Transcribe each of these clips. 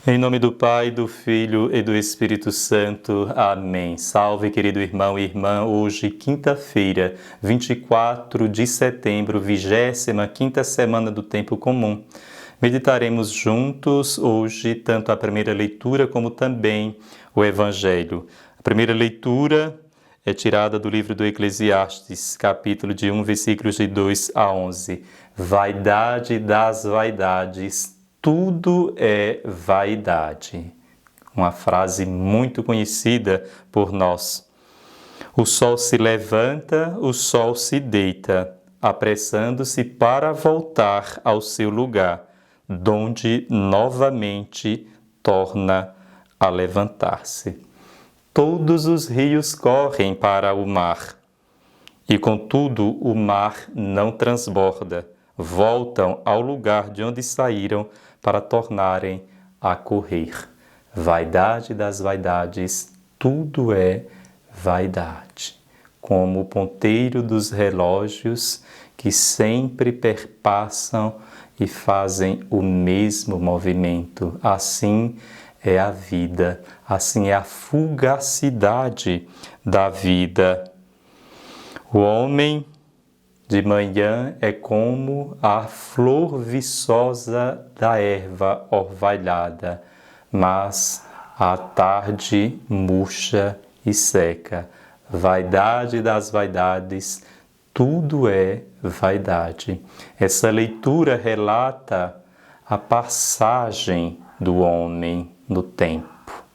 Em nome do Pai, do Filho e do Espírito Santo. Amém. Salve, querido irmão e irmã. Hoje, quinta-feira, 24 de setembro, 25ª semana do Tempo Comum. Meditaremos juntos hoje tanto a primeira leitura como também o Evangelho. A primeira leitura é tirada do livro do Eclesiastes, capítulo de 1, versículos de 2 a 11. Vaidade das vaidades, tudo é vaidade. Uma frase muito conhecida por nós. O sol se levanta, o sol se deita, apressando-se para voltar ao seu lugar, donde novamente torna a levantar-se. Todos os rios correm para o mar, e contudo o mar não transborda. Voltam ao lugar de onde saíram para tornarem a correr. Vaidade das vaidades, tudo é vaidade. Como o ponteiro dos relógios que sempre perpassam e fazem o mesmo movimento. Assim é a vida, assim é a fugacidade da vida. O homem de manhã é como a flor viçosa da erva orvalhada, mas à tarde murcha e seca. Vaidade das vaidades, tudo é vaidade. Essa leitura relata a passagem do homem no tempo,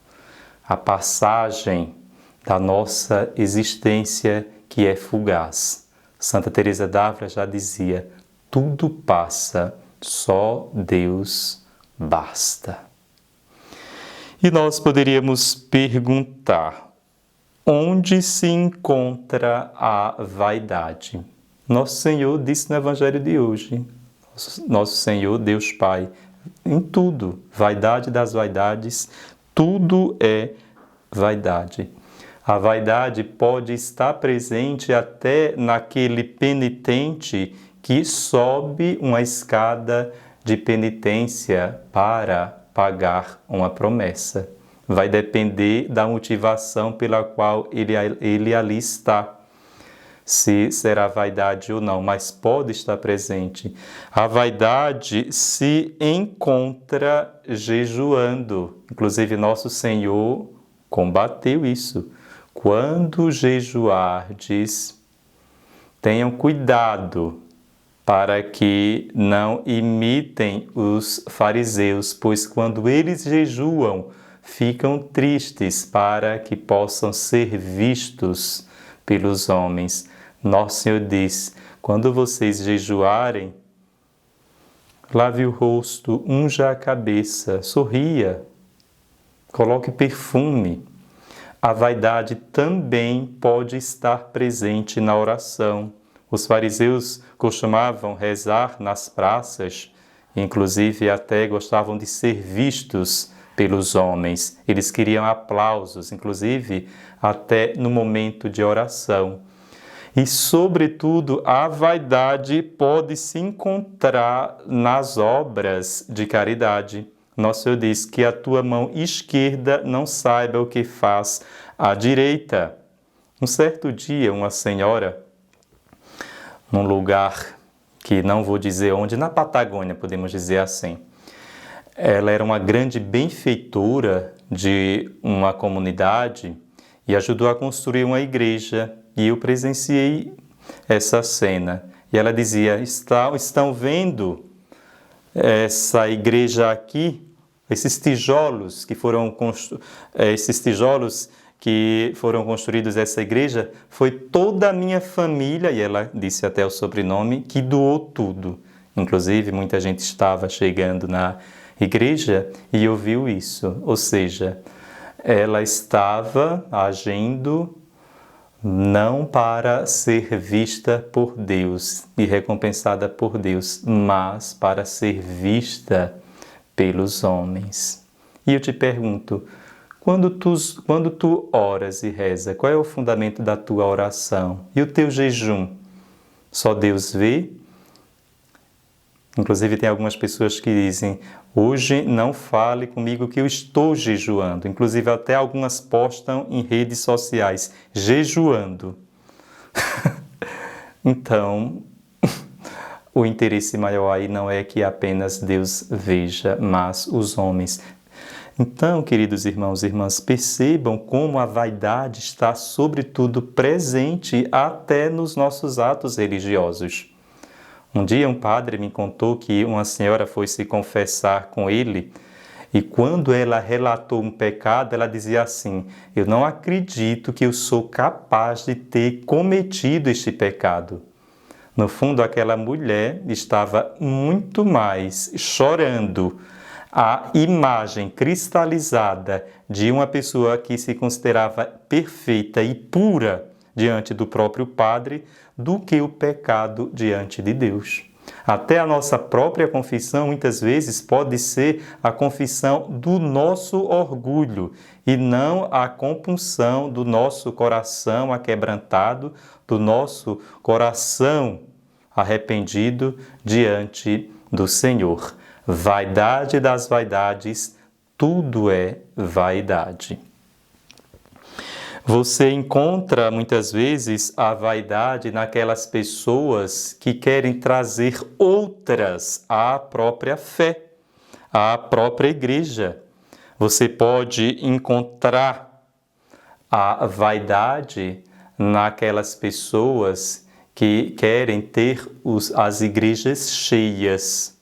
a passagem da nossa existência que é fugaz. Santa Teresa d'Ávila já dizia: tudo passa, só Deus basta. E nós poderíamos perguntar: onde se encontra a vaidade? Nosso Senhor disse no Evangelho de hoje, nosso Senhor, Deus Pai, em tudo, vaidade das vaidades, tudo é vaidade. A vaidade pode estar presente até naquele penitente que sobe uma escada de penitência para pagar uma promessa. Vai depender da motivação pela qual ele ali está, se será vaidade ou não, mas pode estar presente. A vaidade se encontra jejuando. Inclusive, nosso Senhor combateu isso. Quando jejuardes, tenham cuidado para que não imitem os fariseus, pois quando eles jejuam, ficam tristes para que possam ser vistos pelos homens. Nosso Senhor diz: quando vocês jejuarem, lave o rosto, unja a cabeça, sorria, coloque perfume. A vaidade também pode estar presente na oração. Os fariseus costumavam rezar nas praças, inclusive até gostavam de ser vistos pelos homens. Eles queriam aplausos, inclusive até no momento de oração. E, sobretudo, a vaidade pode se encontrar nas obras de caridade. Nosso Senhor diz que a tua mão esquerda não saiba o que faz a direita. Um certo dia, uma senhora, num lugar que não vou dizer onde, na Patagônia, podemos dizer assim, ela era uma grande benfeitora de uma comunidade e ajudou a construir uma igreja. E eu presenciei essa cena. E ela dizia: estão vendo essa igreja aqui? Esses tijolos que foram construídos essa igreja, foi toda a minha família, e ela disse até o sobrenome, que doou tudo. Inclusive, muita gente estava chegando na igreja e ouviu isso. Ou seja, ela estava agindo não para ser vista por Deus e recompensada por Deus, mas para ser vista pelos homens. E eu te pergunto, quando tu oras e reza, qual é o fundamento da tua oração? E o teu jejum? Só Deus vê? Inclusive tem algumas pessoas que dizem: hoje não fale comigo que eu estou jejuando. Inclusive até algumas postam em redes sociais, jejuando. Então, o interesse maior aí não é que apenas Deus veja, mas os homens. Então, queridos irmãos e irmãs, percebam como a vaidade está, sobretudo, presente até nos nossos atos religiosos. Um dia um padre me contou que uma senhora foi se confessar com ele e quando ela relatou um pecado, ela dizia assim: eu não acredito que eu sou capaz de ter cometido este pecado. No fundo, aquela mulher estava muito mais chorando a imagem cristalizada de uma pessoa que se considerava perfeita e pura diante do próprio Padre do que o pecado diante de Deus. Até a nossa própria confissão, muitas vezes, pode ser a confissão do nosso orgulho e não a compunção do nosso coração aquebrantado, do nosso coração arrependido diante do Senhor. Vaidade das vaidades, tudo é vaidade. Você encontra muitas vezes a vaidade naquelas pessoas que querem trazer outras à própria fé, à própria igreja. Você pode encontrar a vaidade naquelas pessoas que querem ter as igrejas cheias.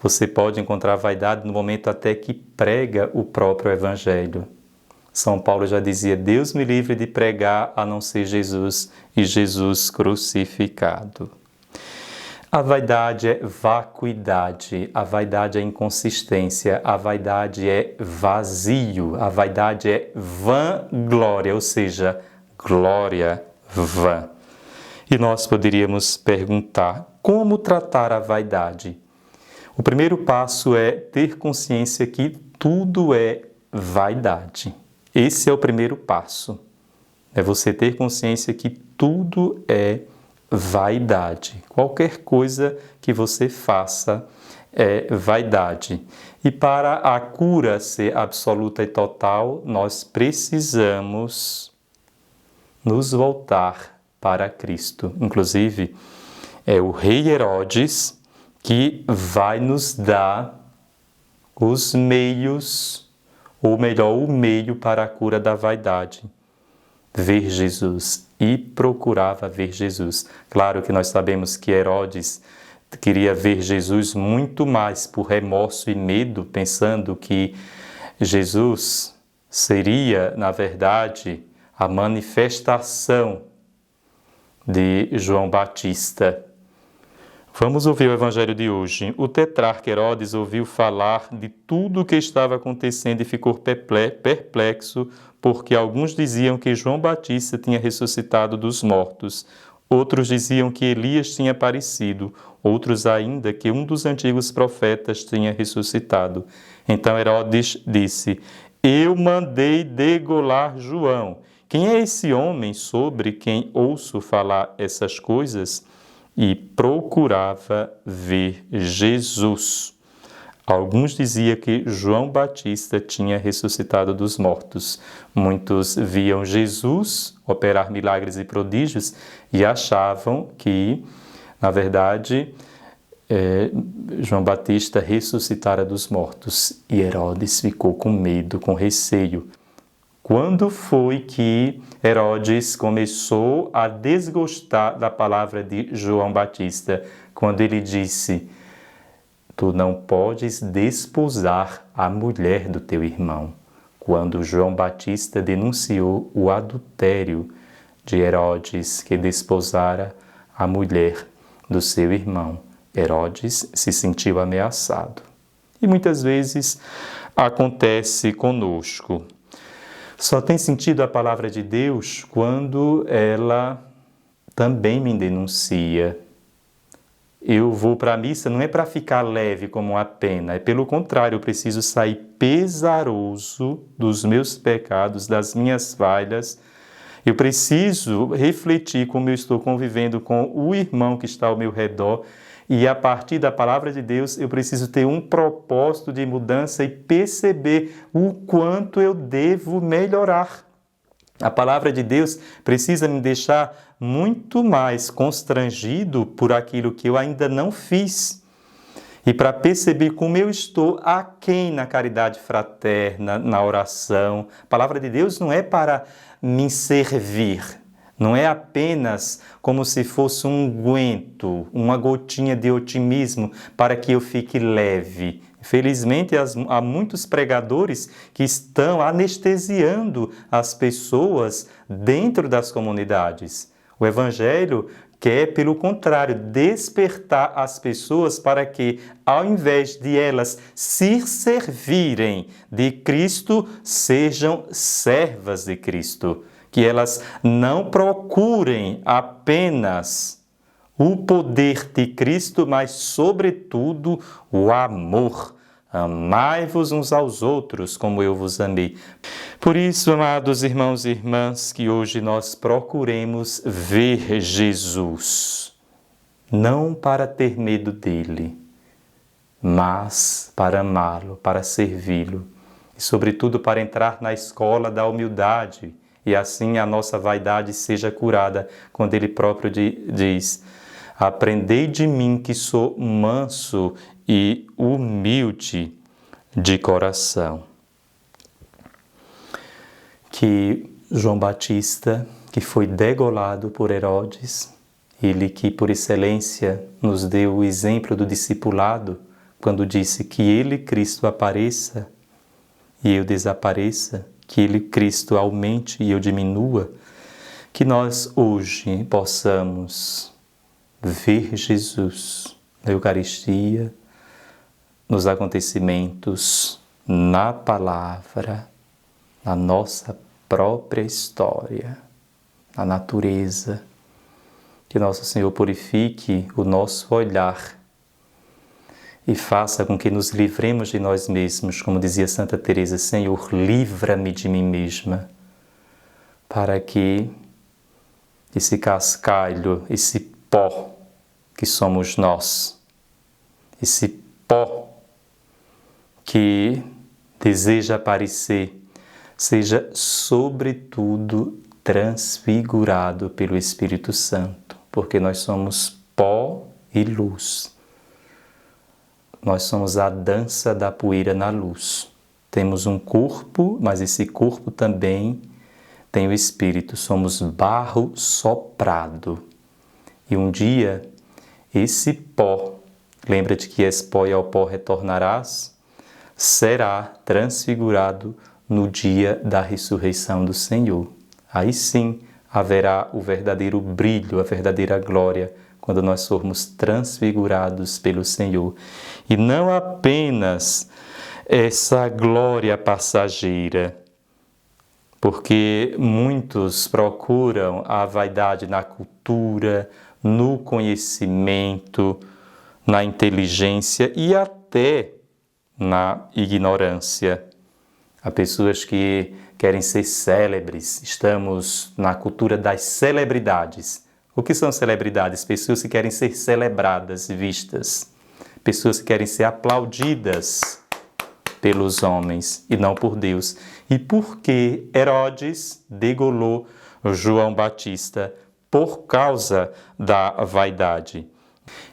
Você pode encontrar vaidade no momento até que prega o próprio Evangelho. São Paulo já dizia: Deus me livre de pregar a não ser Jesus e Jesus crucificado. A vaidade é vacuidade, a vaidade é inconsistência, a vaidade é vazio, a vaidade é vanglória, ou seja, glória vã. E nós poderíamos perguntar: como tratar a vaidade? O primeiro passo é ter consciência que tudo é vaidade. Esse é o primeiro passo. É você ter consciência que tudo é vaidade. Qualquer coisa que você faça é vaidade. E para a cura ser absoluta e total, nós precisamos nos voltar para Cristo. Inclusive, é o rei Herodes que vai nos dar os meios, ou melhor, o meio para a cura da vaidade. Ver Jesus, e procurava ver Jesus. Claro que nós sabemos que Herodes queria ver Jesus muito mais por remorso e medo, pensando que Jesus seria, na verdade, a manifestação de João Batista. Vamos ouvir o Evangelho de hoje. O tetrarca Herodes ouviu falar de tudo o que estava acontecendo e ficou perplexo, porque alguns diziam que João Batista tinha ressuscitado dos mortos, outros diziam que Elias tinha aparecido, outros ainda que um dos antigos profetas tinha ressuscitado. Então Herodes disse: eu mandei degolar João. Quem é esse homem sobre quem ouço falar essas coisas? E procurava ver Jesus. Alguns diziam que João Batista tinha ressuscitado dos mortos. Muitos viam Jesus operar milagres e prodígios e achavam que, na verdade, João Batista ressuscitara dos mortos. E Herodes ficou com medo, com receio. Quando foi que Herodes começou a desgostar da palavra de João Batista? Quando ele disse: tu não podes desposar a mulher do teu irmão. Quando João Batista denunciou o adultério de Herodes, que desposara a mulher do seu irmão, Herodes se sentiu ameaçado. E muitas vezes acontece conosco. Só tem sentido a palavra de Deus quando ela também me denuncia. Eu vou para a missa não é para ficar leve como uma pena, é pelo contrário, eu preciso sair pesaroso dos meus pecados, das minhas falhas, Eu preciso refletir como eu estou convivendo com o irmão que está ao meu redor e, a partir da palavra de Deus, eu preciso ter um propósito de mudança e perceber o quanto eu devo melhorar. A palavra de Deus precisa me deixar muito mais constrangido por aquilo que eu ainda não fiz. E para perceber como eu estou aquém na caridade fraterna, na oração. A palavra de Deus não é para me servir, não é apenas como se fosse um unguento, uma gotinha de otimismo para que eu fique leve. Infelizmente, há muitos pregadores que estão anestesiando as pessoas dentro das comunidades. O Evangelho quer, pelo contrário, despertar as pessoas para que, ao invés de elas se servirem de Cristo, sejam servas de Cristo. Que elas não procurem apenas o poder de Cristo, mas, sobretudo, o amor. Amai-vos uns aos outros, como eu vos amei. Por isso, amados irmãos e irmãs, que hoje nós procuremos ver Jesus, não para ter medo dele, mas para amá-lo, para servi-lo, e sobretudo para entrar na escola da humildade, e assim a nossa vaidade seja curada, quando ele próprio diz: aprendei de mim que sou manso e humilde de coração. Que João Batista, que foi degolado por Herodes, ele que por excelência nos deu o exemplo do discipulado, quando disse que ele, Cristo, apareça e eu desapareça, que ele, Cristo, aumente e eu diminua, que nós hoje possamos ver Jesus na Eucaristia, nos acontecimentos, na palavra, na nossa própria história, na natureza. Que Nosso Senhor purifique o nosso olhar e faça com que nos livremos de nós mesmos, como dizia Santa Teresa: Senhor, livra-me de mim mesma, para que esse cascalho, esse pó que somos nós, esse pó que deseja aparecer, seja sobretudo transfigurado pelo Espírito Santo, porque nós somos pó e luz. Nós somos a dança da poeira na luz. Temos um corpo, mas esse corpo também tem o Espírito. Somos barro soprado. E um dia, esse pó, lembra-te que és pó e ao pó retornarás, será transfigurado no dia da ressurreição do Senhor. Aí sim haverá o verdadeiro brilho, a verdadeira glória, quando nós formos transfigurados pelo Senhor. E não apenas essa glória passageira, porque muitos procuram a vaidade na cultura, no conhecimento, na inteligência e até na ignorância. Há pessoas que querem ser célebres. Estamos na cultura das celebridades. O que são celebridades? Pessoas que querem ser celebradas, vistas. Pessoas que querem ser aplaudidas pelos homens e não por Deus. E por que Herodes degolou João Batista? Por causa da vaidade.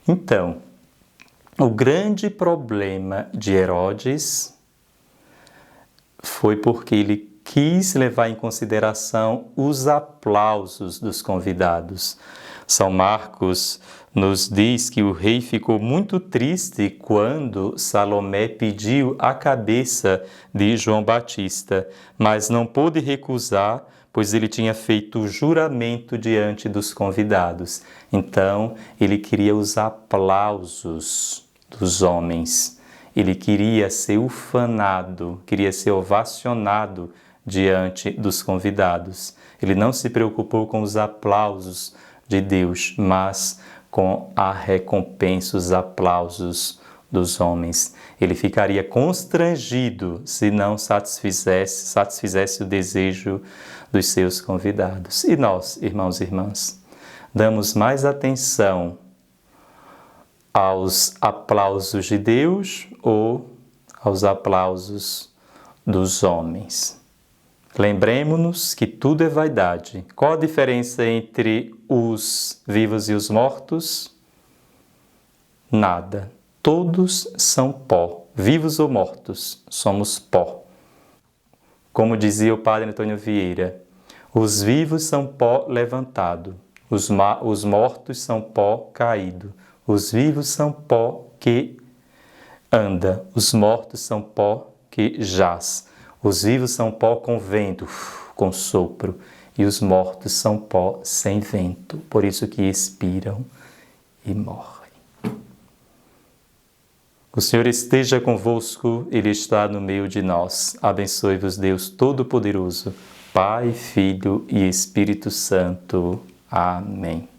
Então, o grande problema de Herodes foi porque ele quis levar em consideração os aplausos dos convidados. São Marcos nos diz que o rei ficou muito triste quando Salomé pediu a cabeça de João Batista, mas não pôde recusar, pois ele tinha feito o juramento diante dos convidados. Então, ele queria os aplausos dos homens. Ele queria ser ufanado, queria ser ovacionado diante dos convidados. Ele não se preocupou com os aplausos de Deus, mas com a recompensa, os aplausos dos homens. Ele ficaria constrangido se não satisfizesse o desejo dos seus convidados. E nós, irmãos e irmãs, damos mais atenção aos aplausos de Deus ou aos aplausos dos homens? Lembremos-nos que tudo é vaidade. Qual a diferença entre os vivos e os mortos? Nada. Todos são pó. Vivos ou mortos, somos pó. Como dizia o padre Antônio Vieira, os vivos são pó levantado, os mortos são pó caído. Os vivos são pó que anda, os mortos são pó que jaz. Os vivos são pó com vento, com sopro, e os mortos são pó sem vento, por isso que expiram e morrem. O Senhor esteja convosco, Ele está no meio de nós. Abençoe-vos Deus Todo-Poderoso, Pai, Filho e Espírito Santo. Amém.